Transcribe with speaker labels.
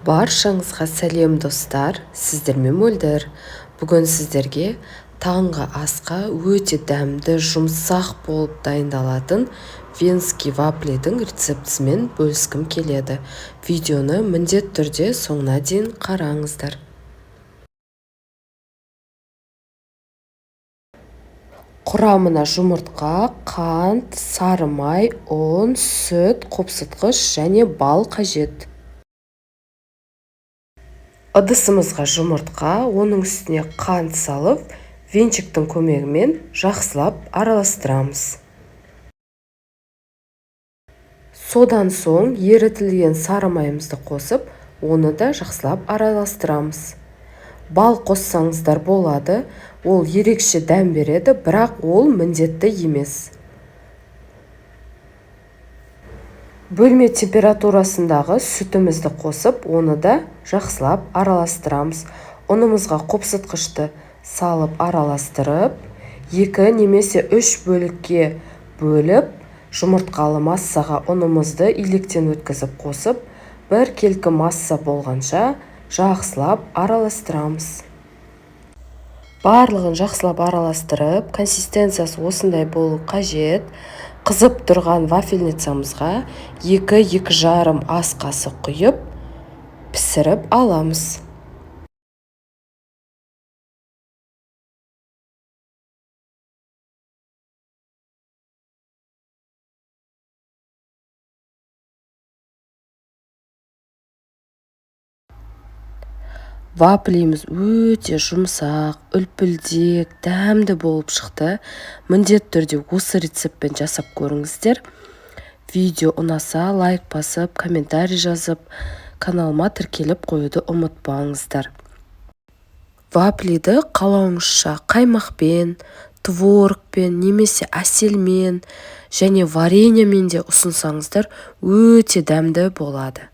Speaker 1: Баршаңызға сәлем достар, сіздермен мөлдір. Бүгін сіздерге таңғы асқа өте дәмді, жұмсақ болып дайындалатын венский вафлидің рецептісімен бөліскім келеді. Видеоны міндетті түрде соңына дейін қараңыздар. Құрамына жұмыртқа, қант, сары май, ұн, сүт, қопсытқыш және бал қажет. Ыдысымызға жұмыртқа, оның үстіне қант салып, венчиктің көмегімен жақсылап араластырамыз. Содан соң ерітілген сары майымызды қосып, оны да жақсылап араластырамыз. Бал қоссаңыздар болады, ол ерекше дәм береді, бірақ ол міндетті емес. Бөлме температурасындағы сүтімізді қосып, оны да жақсылап араластырамыз. Ұнымызға қопсытқышты салып араластырып, 2 немесе 3 бөлікке бөліп, жұмыртқалы массаға ұнымызды илектен өткізіп қосып, бір келкі масса болғанша жақсылап араластырамыз. Барлығын жақсылап араластырып, консистенциясы осындай болу қажет. Қызып тұрған вафельницамызға 2-2,5 ас қасық құйып, пісіріп аламыз. Вафлиміз өте жұмсақ, үлпілдек, дәмді болып шықты. Міндетті түрде осы рецептпен жасап көріңіздер. Видео ұнаса, лайк басып, комментарий жазып, каналыма тіркеліп қоюды ұмытпаңыздар. Вафлиді қалауыңызша қаймақпен, творогпен, немесе әселмен және вареньемен де ұсынсаңыздар өте дәмді болады.